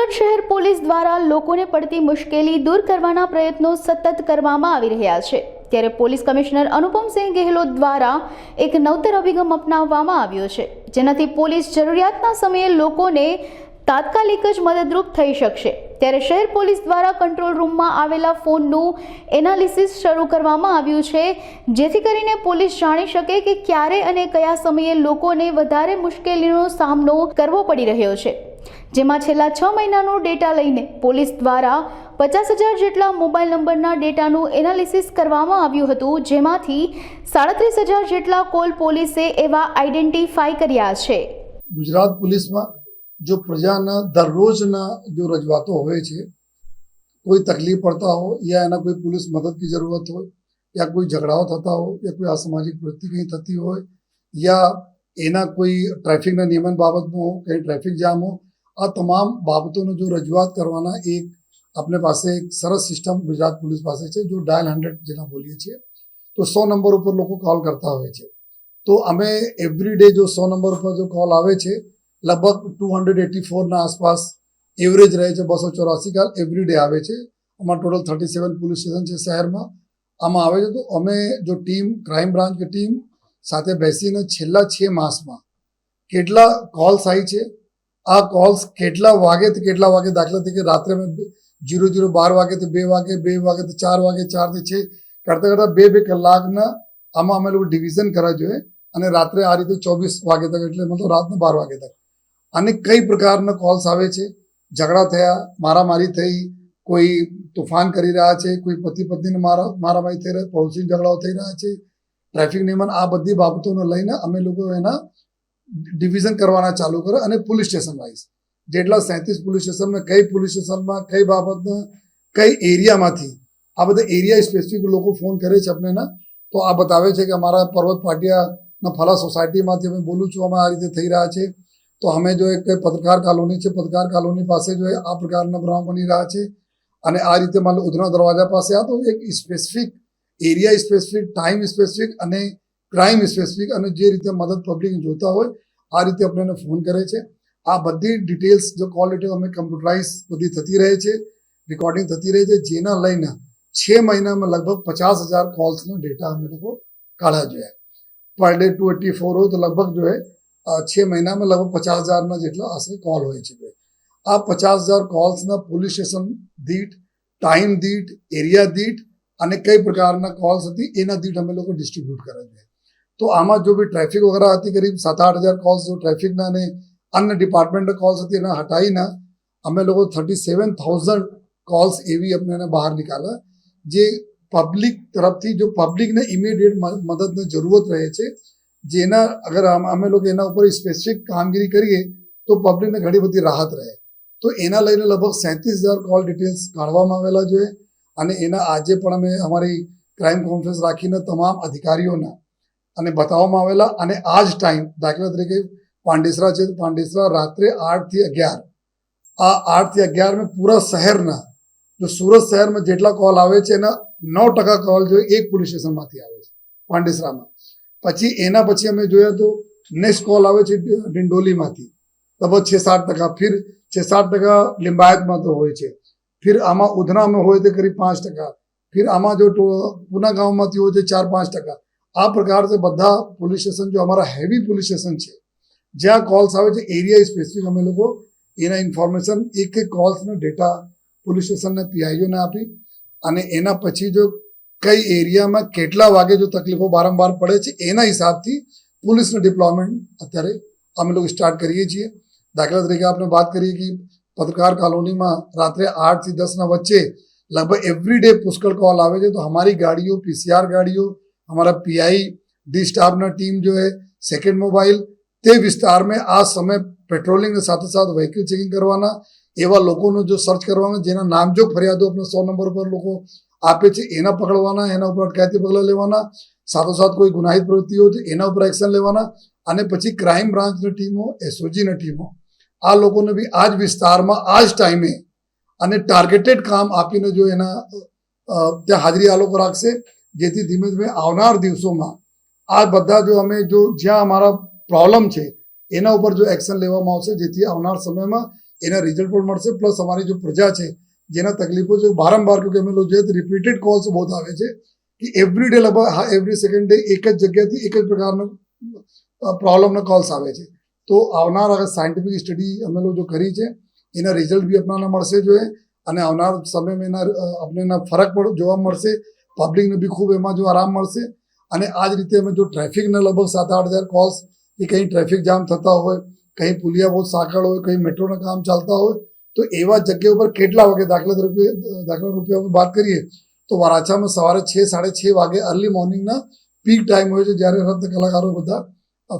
સુરત શહેર પોલીસ દ્વારા લોકોને પડતી મુશ્કેલી દૂર કરવાના પ્રયત્નો સતત કરવામાં આવી રહ્યા છે। ત્યારે પોલીસ કમિશનર અનુપમસિંહ ગેહલોત દ્વારા એક નવતર અભિગમ અપનાવવામાં આવ્યો છે, જેનાથી પોલીસ જરૂરિયાતના સમયે લોકોને તાત્કાલિક જ મદદરૂપ થઈ શકશે। ત્યારે શહેર પોલીસ દ્વારા કંટ્રોલ રૂમમાં આવેલા ફોનનું એનાલિસિસ શરૂ કરવામાં આવ્યું છે, જેથી કરીને પોલીસ જાણી શકે કે ક્યારે અને કયા સમયે લોકોને વધારે મુશ્કેલીનો સામનો કરવો પડી રહ્યો છે। જેમાં છેલ્લા 6 મહિનાનો ડેટા લઈને પોલીસ દ્વારા 50,000 જેટલા મોબાઈલ નંબરના ડેટાનું એનાલિસિસ કરવામાં આવ્યું હતું, જેમાંથી 37,000 જેટલા કોલ પોલીસે એવા આઈડેન્ટિફાઈ કર્યા છે। ગુજરાત પોલીસમાં जो प्रजाना दररोजना जो रजवातो होए छे, कोई तकलीफ पड़ता हो या एना कोई पुलिस मदद की जरूरत हो या कोई झगड़ाओ थता हो या कोई असामाजिक प्रवृत्ति कहीं थती हो या एना कोई ट्रैफिक नियमन बाबत में हो, कहीं ट्रैफिक जाम हो, आ तमाम बाबतों जो रजूआत करवाना एक अपने पास एक सरस सिस्टम गुजरात पुलिस पास है, जो डायल 100 जेना बोलीए छे तो 100 नंबर पर लोग कॉल करता हो। तो अमे एवरीडे जो 100 नंबर पर जो कॉल आवे छे लगभग 284 ना आसपास एवरेज रहे छे। 284 कॉल एवरीडे आवे छे। अमारा टोटल 37 पुलिस स्टेशन छे शहर में, आमां आवे छे। तो अमे जो टीम क्राइम ब्रांच की टीम साथे बेसीने छेल्ला 6 मास में केटला कॉल्स आई छे, आ कॉल्स केटला वागे तो केटला वागे, दाखला तरीके रात्रे में 00:12 वागे तो 2 वागे, 2 वागे तो 4 वागे, 4 થી 6 करता करता 2 कलाकना आमां अमे लोग डिविजन करा जोईए अने रात्रे आ रीते 24 वागे तक, एटले मतलब रातना 12 वागे तक અને કઈ પ્રકારના કોલ્સ આવે છે। ઝઘડા થયા, મારામારી થઈ, કોઈ તોફાન કરી રહ્યા છે, કોઈ પતિ પત્નીને મારામારી થઈ રહ્યા, પડોશી ઝઘડાઓ થઈ રહ્યા છે, ટ્રાફિક નિયમન, આ બધી બાબતોને લઈને અમે લોકો એના ડિવિઝન કરવાના ચાલુ કરે અને પોલીસ સ્ટેશન વાઇઝ જેટલા 37 પોલીસ સ્ટેશનમાં કઈ પોલીસ સ્ટેશનમાં કઈ બાબતના કઈ એરિયામાંથી આ બધા એરિયા સ્પેસિફિક લોકો ફોન કરે છે આપણને। તો આ બતાવે છે કે અમારા પર્વત પાટિયાના ફલા સોસાયટીમાંથી અમે બોલું છું, અમે આ રીતે થઈ રહ્યા છે। तो हमें जो एक पत्रकार कॉलोनी है, पत्रकार कॉलोनी पास जो है आ प्रकार बनाव बनी रहा है और आ रीते मान लो उधना दरवाजा पास आ तो एक specific area specific time specific अने क्राइम स्पेसिफिक अने जे रीते मदद पब्लिक जोता हो आ रीते अपने फोन करे छे। आ बधी डिटेल्स जो कॉल डिटेल अमे कम्प्यूटराइज बधी थती रहे छे, रिकॉर्डिंग थती रहे छे, जेना लईने 6 महीना में लगभग 50,000 कॉल्स नो डेटा अमे लोको काढा जोईए। पर डे 284 हो तो लगभग जो है 6 महीना में लगभग 50,000 ना जेटला आश्रे कॉल होय छे। आ 50,000 कॉल्स ना पुलिस स्टेशन दीठ, टाइम दीठ, एरिया दीठ अने कई प्रकारना कॉल्स हती एना दीठ अमे लोग डिस्ट्रीब्यूट करे छे। तो आमा जो भी ट्रैफिक वगैरह हती करीब 7-8 हज़ार कॉल्स जो ट्रैफिक ना ने अन्य डिपार्टमेंट कॉल्स हती एना हटाईने अमे लोग 37,000 कॉल्स एवी अपने बहार निकाला, जे पब्लिक तरफथी जो पब्लिक ने इमीडिएट मदद ने जरूरत रहे छे, जेना अगर अमे लोग एना ऊपर स्पेसिफिक कामगीरी करिए तो पब्लिक ने घणी बधी राहत रहे। तो एना लईने लगभग 37,000 कॉल डिटेल्स काढवामां आवेला जोईए अने एना आजे पण अमे अमारी क्राइम कॉन्फ्रेंस राखीने तमाम अधिकारीओने अने बताववामां आवेला अने आज टाइम दाखला तरीके पांडेसरा छे, पांडेसरा रात्रे 8 થી 11 आ 8 થી 11 में पूरा शहरना जो सूरत शहर में जेटला कॉल आवे छे एना 9% कॉल जो एक पुलिस स्टेशन मांथी आवे छे पांडेसरामां। પછી એના પછી અમે જોઈએ તો નેક્સ્ટ કોલ આવે છે ડિંડોલીમાંથી લગભગ 6-7%, फिर 6-7% લિંબાયતમાં તો હોય છે, फिर આમાં ઉધનામાં હોય તો કરીબ 5%, फिर આમાં જો પૂના ગામમાંથી હોય છે 4-5%। આ પ્રકાર से બધા પોલીસ સ્ટેશન जो અમારા હેવી પોલીસ સ્ટેશન છે જ્યાં કોલ્સ આવે છે એરિયા સ્પેસિફિક અમે લોકો એના ઇન્ફોર્મેશન એક એક કોલ્સનો ડેટા પોલીસ સ્ટેશનને પીઆઈઓને આપી અને એના પછી જો कई एरिया में केटला वागे जो तकलीफों बारंबार पड़े छे एना हिसाब थी पुलिस ने डिप्लॉयमेंट अत्यारे अमे लोग स्टार्ट करीए छीए। दाखला तरीके आपने बात करिए कि पत्रकार कॉलोनी में रात्रे 8 થી 10 ना वच्चे लगभग एवरीडे पुष्कळ कॉल आवे छे। तो हमारी गाड़ियों, पीसीआर गाड़ियों, हमारा पीआई डी स्टाफ ना टीम जो है सेकेंड मोबाइल ते विस्तार में आ समय पेट्रोलिंग के साथ साथ व्हीकल चेकिंग करवाना, एवा लोगों जो सर्च करवाना जेना नामजोग फरियादों अपने 100 नंबर पर लोग आपे छे एना पकड़वाना, एना उपर अटकायती पगला लेवाना, साथोसाथ कोई गुनाहित प्रवृत्ति हो तो एना उपर एक्शन लेवाना अने पछी क्राइम ब्रांच ની ટીમો, એસઓજી ની ટીમો આ લોકોને બી આજ વિસ્તારમાં આજ ટાઈમે અને ટાર્ગેટેડ કામ આપીને જો એના ત્યાં હાજરી આ લોકો રાખશે, જેથી ધીમે ધીમે આવનાર દિવસોમાં આ બધા જો અમે જો જ્યાં અમારા પ્રોબ્લેમ છે એના ઉપર જો એક્શન લેવામાં આવશે, જેથી આવનાર સમયમાં એના રિઝલ્ટ પણ મળશે. પ્લસ અમારી જો પ્રજા છે જેના તકલીફો છે વારંવાર, ક્योंकि અમે લોકો જોઈએ તો રિપીટેડ કોલ્સ બહુ આવે છે કે એવરી ડે લગભગ એવરી સેકન્ડ ડે એક જ જગ્યાથી એક જ પ્રકારનો પ્રોબ્લેમના કોલ્સ આવે છે. તો આવનાર સાયન્ટિફિક સ્ટડી અમે લોકો જો કરી છે એના રિઝલ્ટ બી આપણને મળશે જોઈએ, અને આવનાર સમયમાં એના ફરક પણ જોવા મળશે. પબ્લિકને બી ખૂબ એમાં જો આરામ મળશે. અને આ જ રીતે અમે જો ટ્રાફિકના લગભગ 7-8 હજાર કોલ્સ, કે કંઈ ટ્રાફિક જામ થતા હોય, કંઈ પુલિયા બહુ સાંકળ હોય, કંઈ મેટ્રોના કામ ચાલતા હોય, તો એવા જગ્યા ઉપર કેટલા વાગે દાખલા રૂપે અમે વાત કરીએ તો વરાછામાં સવારે 6-6:30 વાગે અર્લી મોર્નિંગના પીક ટાઈમ હોય છે, જ્યારે રત્ન કલાકારો બધા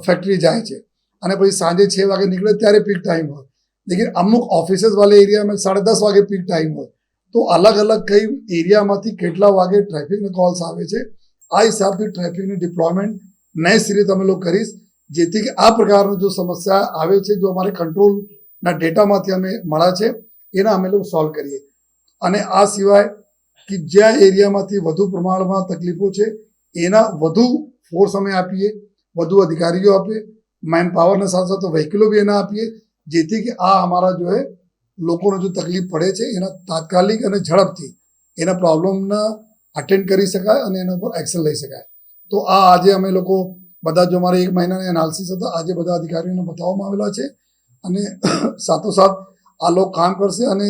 ફેક્ટરી જાય છે, અને પછી સાંજે 6 વાગે નીકળે ત્યારે પીક ટાઈમ હોય. લેકિન અમુક ઓફિસીસ વાળા એરિયામાં 10:30 વાગે પીક ટાઈમ હોય. તો અલગ અલગ કઈ એરિયામાંથી કેટલા વાગે ટ્રાફિકના કોલ્સ આવે છે, આ હિસાબથી ટ્રાફિકની ડિપ્લોયમેન્ટ નઈ સિરે અમે લોકો કરીશ, જેથી કે આ પ્રકારની જો સમસ્યા આવે છે, જો અમારે કંટ્રોલના ડેટામાંથી અમે મળ્યા છે એના અમે લોકો સોલ્વ કરીએ. અને આ સિવાય કે જ્યાં એરિયામાંથી વધુ પ્રમાણમાં તકલીફો છે એના વધુ ફોર્સ અમે આપીએ, વધુ અધિકારીઓ આપીએ, મેન પાવરના સાથે સાથે વ્હીકલો બી એના આપીએ, જેથી કે આ અમારા જો હે લોકોને જો તકલીફ પડે છે એના તાત્કાલિક અને ઝડપથી એના પ્રોબ્લેમના અટેન્ડ કરી શકાય અને એના પર એક્શન લઈ શકાય. તો આ આજે અમે લોકો બધા જો અમારે 1 મહિનાના એનાલિસિસ હતા, આજે બધા અધિકારીઓને બતાવવામાં આવેલા છે, અને સાથોસાથ આ લોકો કામ કરશે. અને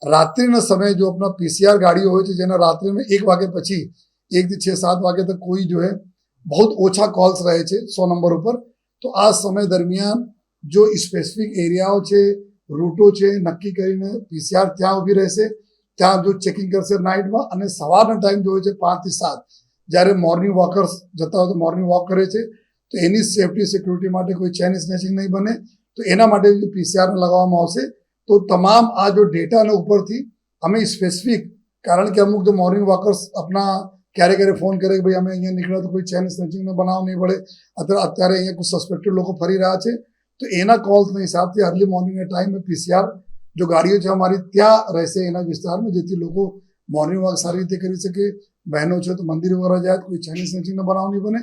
રાત્રિના સમયે જો આપણા PCR ગાડીઓ હોય છે જેના રાત્રિમાં 1 વાગે પછી 1 થી 6-7 વાગે તક કોઈ જો હે બહુ ઓછા કોલ્સ રહે છે 100 નંબર ઉપર. તો આ સમય દરમિયાન જો સ્પેસિફિક એરિયાઓ છે, રૂટો છે, નક્કી કરીને PCR ત્યાં ઊભી રહેશે, ત્યાં જો ચેકિંગ કરશે નાઇટમાં. અને સવારના ટાઈમ જો હોય છે 5 થી 7, જ્યારે મોર્નિંગ વોકર્સ જતા હોય તો મોર્નિંગ વોક કરે છે, તો એની સેફટી સિક્યુરિટી માટે કોઈ ચેન સ્નેચિંગ નહીં બને, તો એના માટે PCR લગાવવામાં આવશે. તો તમામ આ જો ડેટાના ઉપરથી અમે સ્પેસિફિક, કારણ કે અમુક જો મોર્નિંગ વોકર્સ આપણા ક્યારે ફોન કરે કે ભાઈ અમે અહીંયા નીકળ્યા તો કોઈ ચેન સ્નેચિંગનો બનાવ નહીં પડે, અથવા અત્યારે અહીંયા કોઈ સસ્પેક્ટેડ લોકો ફરી રહ્યા છે, તો એના કોલ્સના હિસાબથી અર્લી મોર્નિંગના ટાઈમે PCR જો ગાડીઓ છે અમારી ત્યાં રહેશે એના વિસ્તારમાં, જેથી લોકો મોર્નિંગ વોક સારી રીતે કરી શકે. બહેનો છે તો મંદિર વગેરે જાય તો કોઈ ચેન સ્નેચિંગનો બનાવ નહીં બને.